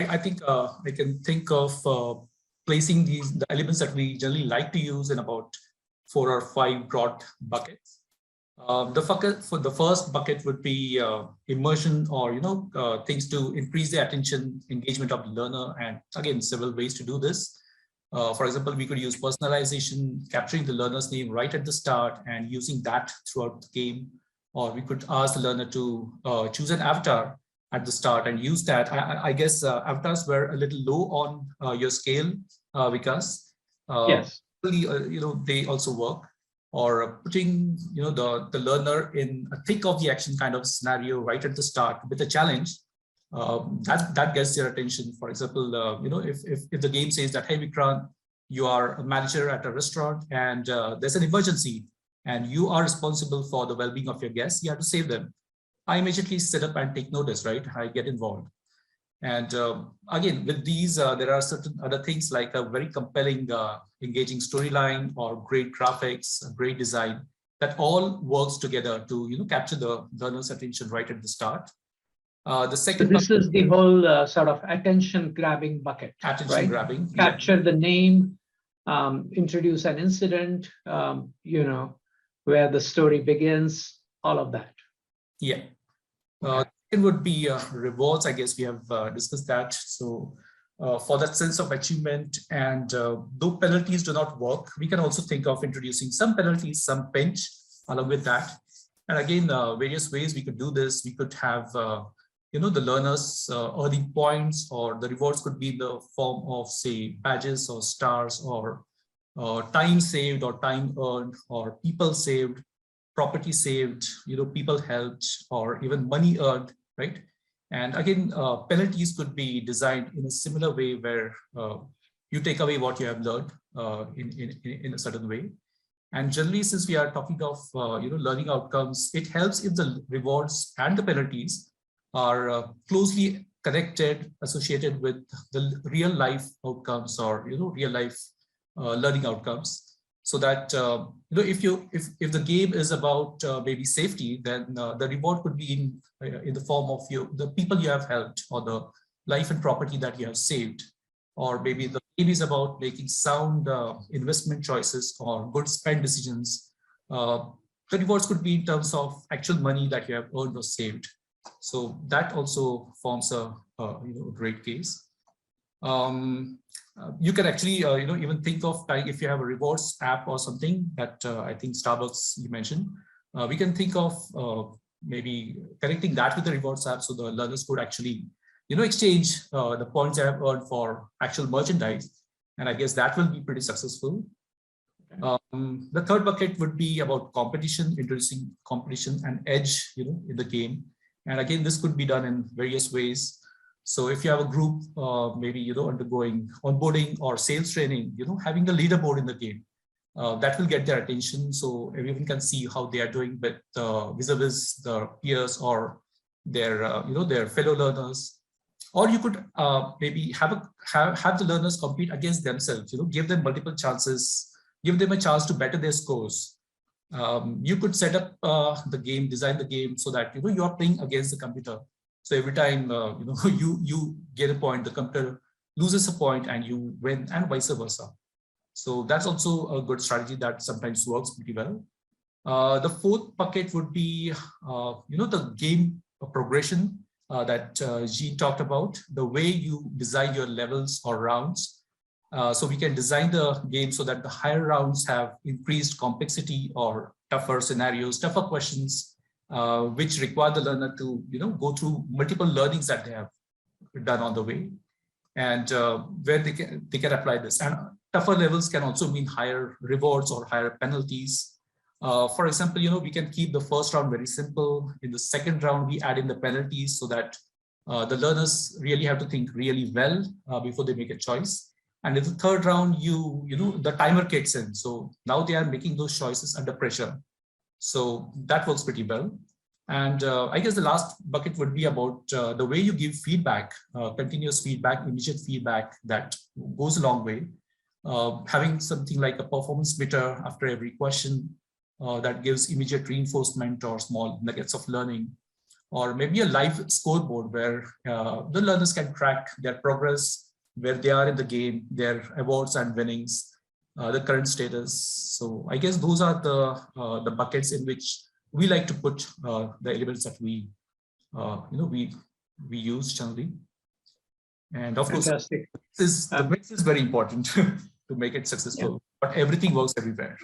I think I can think of placing the elements that we generally like to use in about 4 or 5 broad buckets. The first bucket would be immersion, or things to increase the attention engagement of the learner, and again several ways to do this. For example, we could use personalization, capturing the learner's name right at the start and using that throughout the game. Or we could ask the learner to choose an avatar at the start and use that. I guess avatars were a little low on your scale, Vikas. Yes. They also work. Or putting the learner in a thick of the action kind of scenario right at the start with a challenge. That gets their attention. For example, if the game says that, hey Vikrant, you are a manager at a restaurant and there's an emergency and you are responsible for the well-being of your guests, you have to save them. I immediately sit up and take notice, right? I get involved. And again, with these, there are certain other things like a very compelling, engaging storyline or great graphics, great design that all works together to capture the learner's attention right at the start. The second, so this is the whole sort of attention grabbing bucket. Attention grabbing. Capture the name, introduce an incident, where the story begins, all of that. Yeah. It would be rewards. I guess we have discussed that. So for that sense of achievement, and though penalties do not work, we can also think of introducing some penalties, some pinch along with that. And again, various ways we could do this. We could have the learners earning points, or the rewards could be in the form of, say, badges or stars, or time saved or time earned, or people saved, property saved, people helped, or even money earned, right? And again, penalties could be designed in a similar way where you take away what you have learned in a certain way. And generally, since we are talking of learning outcomes, it helps if the rewards and the penalties are closely connected, associated with the real life outcomes, or real life learning outcomes. So that if the game is about maybe safety, then the reward could be in the form of the people you have helped, or the life and property that you have saved. Or maybe the game is about making sound investment choices or good spend decisions. The rewards could be in terms of actual money that you have earned or saved. So that also forms a great case. You can actually even think of, like, if you have a rewards app or something that I think Starbucks you mentioned, we can think of maybe connecting that with the rewards app, so the learners could actually exchange the points they have earned for actual merchandise, and I guess that will be pretty successful. The third bucket would be about competition, introducing competition and edge in the game. And again, this could be done in various ways. So if you have a group, maybe undergoing onboarding or sales training, having a leaderboard in the game, that will get their attention. So everyone can see how they are doing with vis-a-vis their peers or their their fellow learners. Or you could maybe have the learners compete against themselves. Give them multiple chances, give them a chance to better their scores. You could set up the game, design the game so that you are playing against the computer. So every time you get a point, the computer loses a point and you win, and vice versa. So that's also a good strategy that sometimes works pretty well. The fourth bucket would be the game progression that Jean talked about, the way you design your levels or rounds. So we can design the game so that the higher rounds have increased complexity or tougher scenarios, tougher questions, which require the learner to go through multiple learnings that they have done on the way, and where they can apply this. And tougher levels can also mean higher rewards or higher penalties. For example, we can keep the first round very simple. In the second round, we add in the penalties so that the learners really have to think really well before they make a choice. And in the third round, the timer kicks in. So now they are making those choices under pressure. So that works pretty well. And I guess the last bucket would be about the way you give feedback, continuous feedback, immediate feedback that goes a long way. Having something like a performance meter after every question that gives immediate reinforcement or small nuggets of learning. or maybe a live scoreboard where the learners can track their progress, where they are in the game, their awards and winnings, the current status. So I guess those are the buckets in which we like to put the elements that we we use generally. And of Fantastic. course, the mix is very important to make it successful. But everything works everywhere.